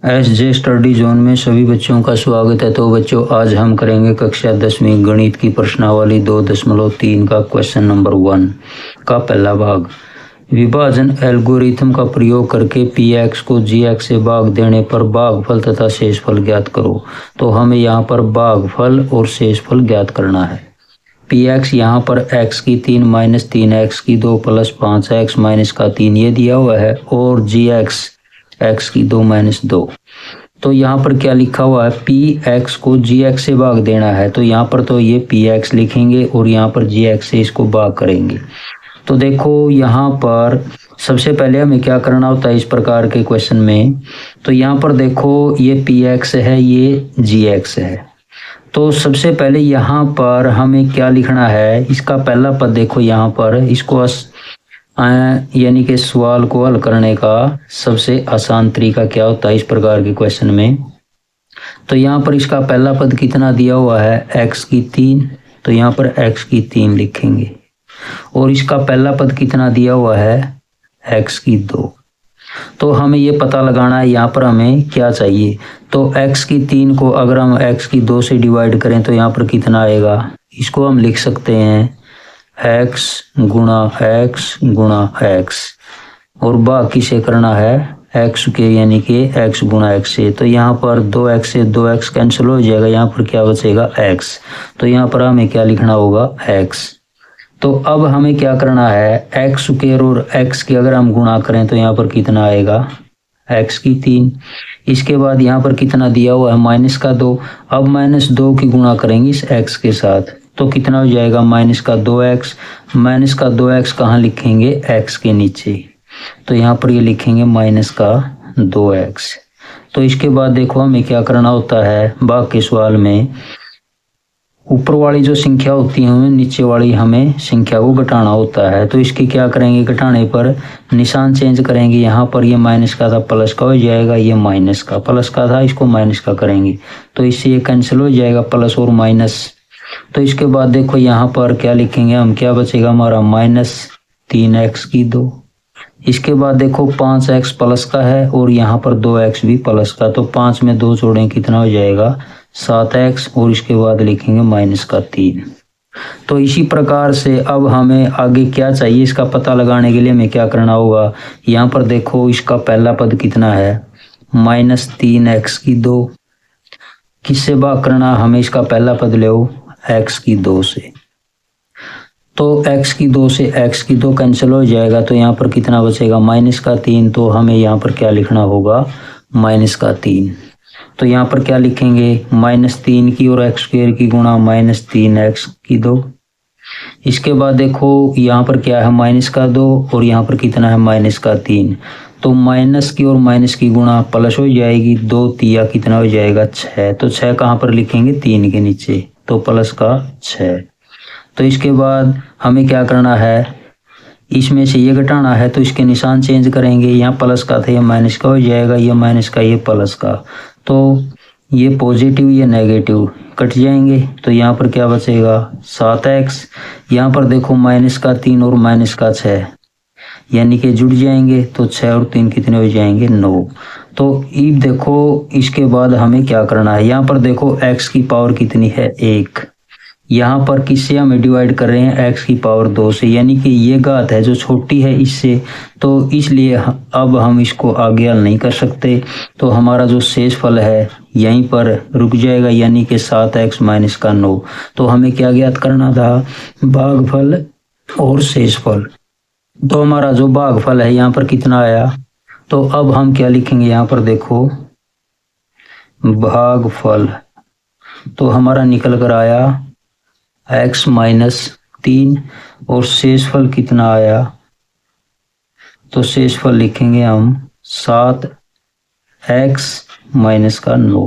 SJ study zone में सभी बच्चों का स्वागत है। तो बच्चों, आज हम करेंगे कक्षा 10वीं गणित की प्रश्नावली 2.3 का क्वेश्चन नंबर 1 का पहला भाग। विभाजन एल्गोरिथम का प्रयोग करके px को gx से भाग देने पर भागफल तथा शेषफल ज्ञात करो। तो हमें यहाँ पर भागफल और शेषफल ज्ञात करना है। px यहाँ पर x की 3 माइनस 3x की 2 प्लस 5x माइनस का 3 ये दिया हुआ है, और gx x की 2 माइनस 2। तो यहाँ पर क्या लिखा हुआ है, px को gx से भाग देना है। तो यहाँ पर तो ये px लिखेंगे और यहाँ पर gx से इसको भाग करेंगे। तो देखो यहाँ पर सबसे पहले हमें क्या करना होता है इस प्रकार के क्वेश्चन में। तो यहाँ पर देखो ये px है, ये gx है। तो सबसे पहले यहाँ पर हमें क्या लिखना है, इसका पहला पद देखो यहाँ पर, इसको यानी कि सवाल को हल करने का सबसे आसान तरीका क्या होता है इस प्रकार के क्वेश्चन में। तो यहाँ पर इसका पहला पद कितना दिया हुआ है, x की 3। तो यहाँ पर x की 3 लिखेंगे, और इसका पहला पद कितना दिया हुआ है, x की 2। तो हमें ये पता लगाना है यहाँ पर हमें क्या चाहिए। तो x की 3 को अगर हम x की 2 से डिवाइड करें तो यहाँ पर कितना आएगा, इसको हम लिख सकते हैं x गुणा x, और बाकी से करना है x के, यानी कि x गुणा x से। तो यहाँ पर 2x से 2x कैंसिल हो जाएगा, यहाँ पर क्या बचेगा x। तो यहाँ पर हमें क्या लिखना होगा, x। तो अब हमें क्या करना है, x स्क्वायर और x की अगर हम गुणा करें तो यहाँ पर कितना आएगा, x की 3। इसके बाद यहाँ पर कितना दिया हुआ है, माइनस का 2। अब माइनस 2 की गुणा करेंगे इस x के साथ, तो कितना हो जाएगा, माइनस का 2x। माइनस का 2x कहाँ लिखेंगे, x के नीचे। तो यहाँ पर ये लिखेंगे माइनस का 2x। तो इसके बाद देखो हमें क्या करना होता है, भाग के सवाल में ऊपर वाली जो संख्या होती है हमें नीचे वाली हमें संख्या को घटाना होता है। तो इसके क्या करेंगे, घटाने पर निशान चेंज करेंगे। यहाँ पर ये माइनस का था प्लस का हो जाएगा, ये माइनस का, प्लस का था इसको माइनस का करेंगे। तो इससे ये कैंसिल हो जाएगा, प्लस और माइनस। तो इसके बाद देखो यहाँ पर क्या लिखेंगे हम, क्या बचेगा हमारा, माइनस 3x की 2। इसके बाद देखो 5x प्लस का है और यहाँ पर 2x भी प्लस का। तो 5 में 2 जोड़ें कितना हो जाएगा, 7x, और इसके बाद लिखेंगे माइनस का 3। तो इसी प्रकार से अब हमें आगे क्या चाहिए, इसका पता लगाने के लिए हमें क्या करना होगा। यहाँ पर देखो इसका पहला पद कितना है, माइनस 3x की 2। किससे भाग करना, हमें इसका पहला पद ले x की 2 से। तो x की 2 से x की 2 कैंसिल हो जाएगा, तो यहाँ पर कितना बचेगा, माइनस का 3। तो हमें यहाँ पर क्या लिखना होगा, माइनस का 3। तो यहाँ पर क्या लिखेंगे, माइनस 3 की और x स्क्वायर की गुणा माइनस 3x की 2। इसके बाद देखो यहाँ पर क्या है, माइनस का 2, और यहाँ पर कितना है, माइनस का 3। तो माइनस की और माइनस की गुणा प्लस हो जाएगी, 2 तिया कितना हो जाएगा, 6। तो 6 कहाँ पर लिखेंगे, 3 के नीचे, तो प्लस का 6। तो इसके बाद हमें क्या करना है, इसमें से ये घटाना है, तो इसके निशान चेंज करेंगे। यहाँ प्लस का था, ये माइनस का हो जाएगा, ये माइनस का, ये प्लस का। तो ये पॉजिटिव ये नेगेटिव कट जाएंगे। तो यहाँ पर क्या बचेगा, 7x। यहाँ पर देखो माइनस का 3 और माइनस का 6 यानी कि जुड़ जाएंगे। तो 6 और 3 कितने हो जाएंगे, 9। तो अब देखो इसके बाद हमें क्या करना है, यहाँ पर देखो x की पावर कितनी है, 1। यहाँ पर किससे हमें डिवाइड कर रहे हैं, x की पावर 2 से, यानी कि ये घात है जो छोटी है इससे। तो इसलिए अब हम इसको आगे हल नहीं कर सकते। तो हमारा जो शेषफल है यहीं पर रुक जाएगा, यानी कि 7x माइनस का 9। तो हमें क्या ज्ञात करना था, भागफल और शेषफल। तो हमारा जो भागफल है यहाँ पर कितना आया। तो अब हम क्या लिखेंगे, यहाँ पर देखो भागफल, तो हमारा निकल कर आया x माइनस 3, और शेषफल कितना आया, तो शेषफल लिखेंगे हम 7x माइनस का 9।